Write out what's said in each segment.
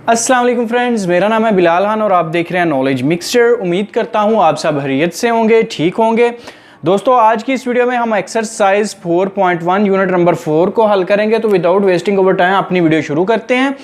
अस्सलाम वालेकुम फ्रेंड्स, मेरा नाम है बिलाल खान और आप देख रहे हैं नॉलेज मिक्सचर। उम्मीद करता हूँ आप सब खैरियत से होंगे, ठीक होंगे। दोस्तों आज की इस वीडियो में हम एक्सरसाइज 4.1 यूनिट नंबर 4 को हल करेंगे। तो विदाउट वेस्टिंग ओवर टाइम अपनी वीडियो शुरू करते हैं।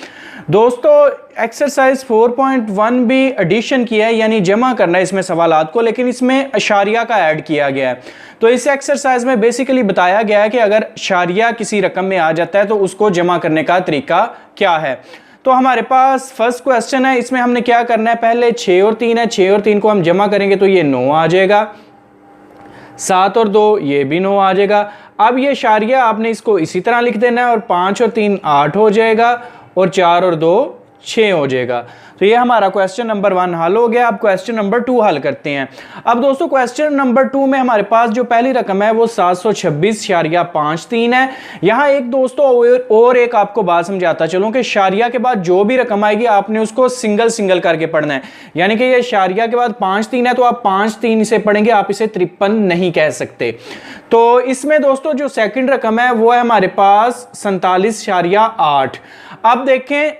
दोस्तों एक्सरसाइज 4.1 भी एडिशन किया है, यानी जमा करना है इसमें सवालात को, लेकिन इसमें अशारिया का ऐड किया गया है। तो इस एक्सरसाइज में बेसिकली बताया गया है कि अगर अशारिया किसी रकम में आ जाता है तो उसको जमा करने का तरीका क्या है। तो हमारे पास फर्स्ट क्वेश्चन है, इसमें हमने क्या करना है, पहले 6 और 3 है, 6 और 3 को हम जमा करेंगे तो ये 9 आ जाएगा, 7 और 2 ये भी 9 आ जाएगा। अब ये अशारिया आपने इसको इसी तरह लिख देना है और 5 और 3 8 हो जाएगा और 4 और 2 6 हो जाएगा। तो ये हमारा क्वेश्चन नंबर 1 हल हो गया। अब क्वेश्चन नंबर 2 हल करते हैं। अब दोस्तों क्वेश्चन नंबर 2 में हमारे पास जो पहली रकम है वो 726.53 है। यहाँ एक दोस्तों और एक आपको बात समझाता चलूं कि शारिया के बाद जो भी रकम आएगी आपने उसको सिंगल सिंगल करके पढ़ना है। यानी कि ये शारिया के बाद 5-3 है तो आप 5-3 से पढ़ेंगे, आप इसे 53 नहीं कह सकते। तो इसमें दोस्तों जो सेकंड रकम है वो है हमारे पास 47.8। अब देखें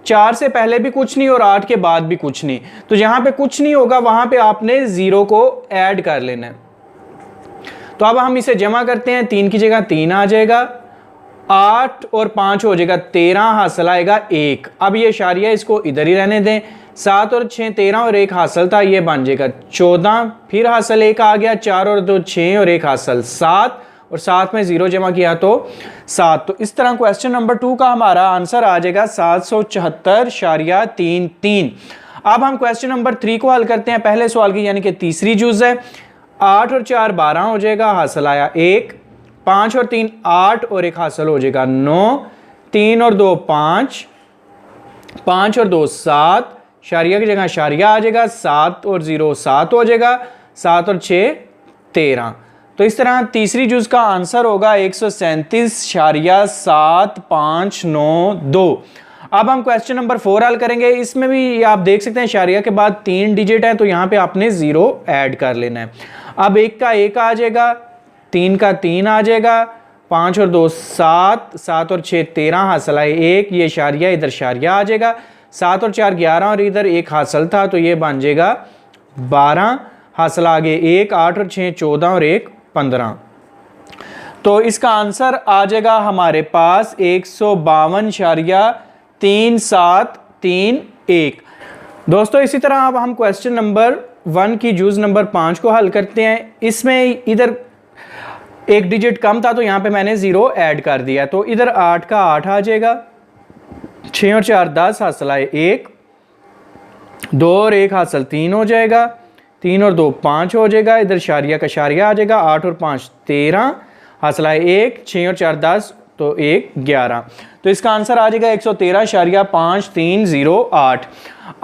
4 से पहले भी कुछ नहीं और 8 के बाद भी कुछ नहीं, तो जहां पे कुछ नहीं होगा वहां पे आपने 0 को ऐड कर लेना है। तो अब हम इसे जमा करते हैं, 3 की जगह 3 आ जाएगा, 8 और 5 हो जाएगा 13, हासिल आएगा 1। अब ये इशारिया इसको इधर ही रहने दें, 7 और 6 13 और 1 हासिल था, ये बन जाएगा 14, फिर हासिल 1 आ गया, 4 और 2 6 और 1 हासिल 7 और 7 में 0 जमा किया तो 7। तो इस तरह क्वेश्चन नंबर 2 का हमारा आंसर आ जाएगा 774.33। अब हम क्वेश्चन नंबर 3 को हल करते हैं पहले सवाल की, यानी कि तीसरी जुज है। 8 और 4 12 हो जाएगा, हासिल आया 1, 5 और 3 8 और 1 हासिल हो जाएगा 9, 3 और 2 5, 5 और 2 7, शारिया की जगह शारिया आ जाएगा, 7 और 0 7 हो जाएगा, 7 और 6 13। तो इस तरह तीसरी जुज का आंसर होगा 137.7592। अब हम क्वेश्चन नंबर 4 हल करेंगे। इसमें भी आप देख सकते हैं शारिया के बाद 3 डिजिट है तो यहाँ पे आपने 0 ऐड कर लेना है। अब 1 का 1 आ जाएगा, 3 का 3 आ जाएगा, 5 और 2 7, 7 और 6 13 हासिल आए 1, ये शारिया इधर शारिया आ जाएगा, 7 और 4 11 और इधर 1 हासिल था तो ये बन जाएगा 12, हासिल आगे 1, 8 और 6 14 और 1 15। तो इसका आंसर आ जाएगा हमारे पास 152.3731। दोस्तों इसी तरह अब हम क्वेश्चन नंबर 1 की जूज नंबर 5 को हल करते हैं। इसमें इधर एक डिजिट कम था तो यहां पे मैंने 0 ऐड कर दिया, तो इधर 8 का 8 आ जाएगा, 6 और 4 10 हासिल आए 1, 2 और 1 हासिल 3 हो जाएगा, 3 और 2 5 हो जाएगा, इधर शारिया का शारिया आ जाएगा, 8 और 5 13 हासिल आए 1, 6 और 4 10 तो 1 11। तो इसका आंसर आ जाएगा 113.5308।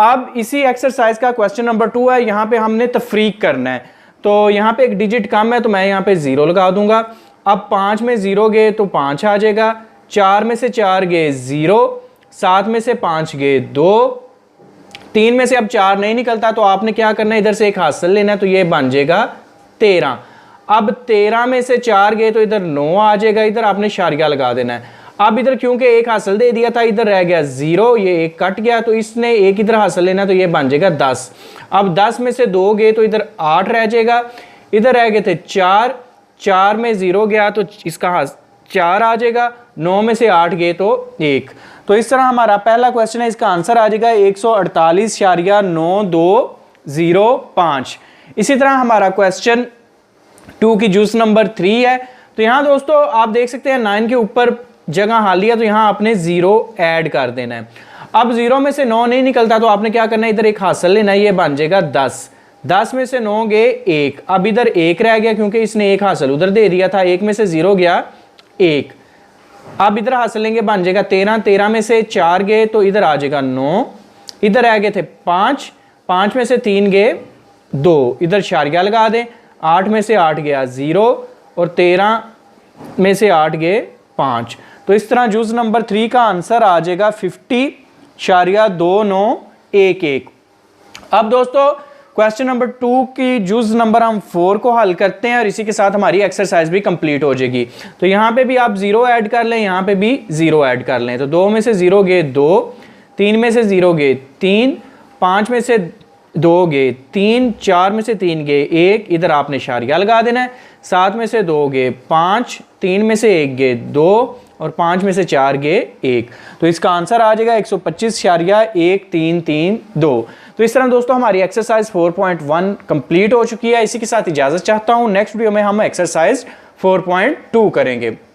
अब इसी एक्सरसाइज का क्वेश्चन नंबर 2 है। यहाँ पे हमने तफरीक करना है, तो यहाँ पे एक डिजिट कम है तो मैं यहाँ पे 0 लगा दूंगा। अब 5 में 0 गए तो 5 आ जाएगा, 4 में से 4 गए 0, 7 में से 5 गए 2, 3 में से अब 4 नहीं निकलता तो आपने क्या करना है, इधर से 1 हासिल लेना है तो ये बन जाएगा 13। अब 13 में से 4 गए तो इधर 9 आ जाएगा, इधर आपने शारिया लगा देना है। अब इधर क्योंकि 1 हासिल दे दिया था, इधर रह गया 0, ये 1 कट गया तो इसने 1 इधर हासिल लेना तो ये बन जाएगा 10। अब 10 में से 2 गए तो इधर 8 रह जाएगा, इधर रह गए थे 4, 4 में 0 गया तो इसका 4 आ जाएगा, 9 में से 8 गए तो 1। तो इस तरह हमारा पहला क्वेश्चन है, इसका आंसर आ जाएगा 148.9205। इसी तरह हमारा क्वेश्चन 2 की जूस नंबर 3 है। तो यहाँ दोस्तों आप देख सकते हैं 9 के ऊपर जगह खाली है तो यहाँ आपने 0 ऐड कर देना है। अब 0 में से 9 नहीं निकलता तो आपने क्या करना है, इधर 1 हासिल लेना है, ये बन जाएगा 10, 10 में से 9 गए 1, अब इधर 1 रह गया क्योंकि इसने 1 हासिल उधर दे दिया था, 1 में से 0 गया 1, अब इधर हासिल लेंगे बन जाएगा 13, 13 में से 4 गए तो इधर आ जाएगा 9, इधर रह गए थे 5, 5 में से 3 गए 2, इधर शारिया लगा दें, 8 में से 8 गया 0 और 13 में से 8 गए 5। तो इस तरह जूज नंबर 3 का आंसर आ जाएगा 50.2911। अब दोस्तों क्वेश्चन नंबर 2 की जूज नंबर हम 4 को हल करते हैं और इसी के साथ हमारी एक्सरसाइज भी कंप्लीट हो जाएगी। तो यहाँ पे भी आप 0 ऐड कर लें, यहाँ पे भी 0 ऐड कर लें। तो 2 में से 0 गए 2, 3 में से 0 गए 3, 5 में से 2 गए 3, 4 में से 3 गए 1, इधर आपने इशारिया लगा देना है। 7 में से 2 गए 5, 3 में से 1 गए 2 और 5 में से 4 गए 1। तो इसका आंसर आ जाएगा 125.13332। तो इस तरह दोस्तों हमारी एक्सरसाइज 4.1 कंप्लीट हो चुकी है। इसी के साथ इजाज़त चाहता हूँ। नेक्स्ट वीडियो में हम एक्सरसाइज 4.2 करेंगे।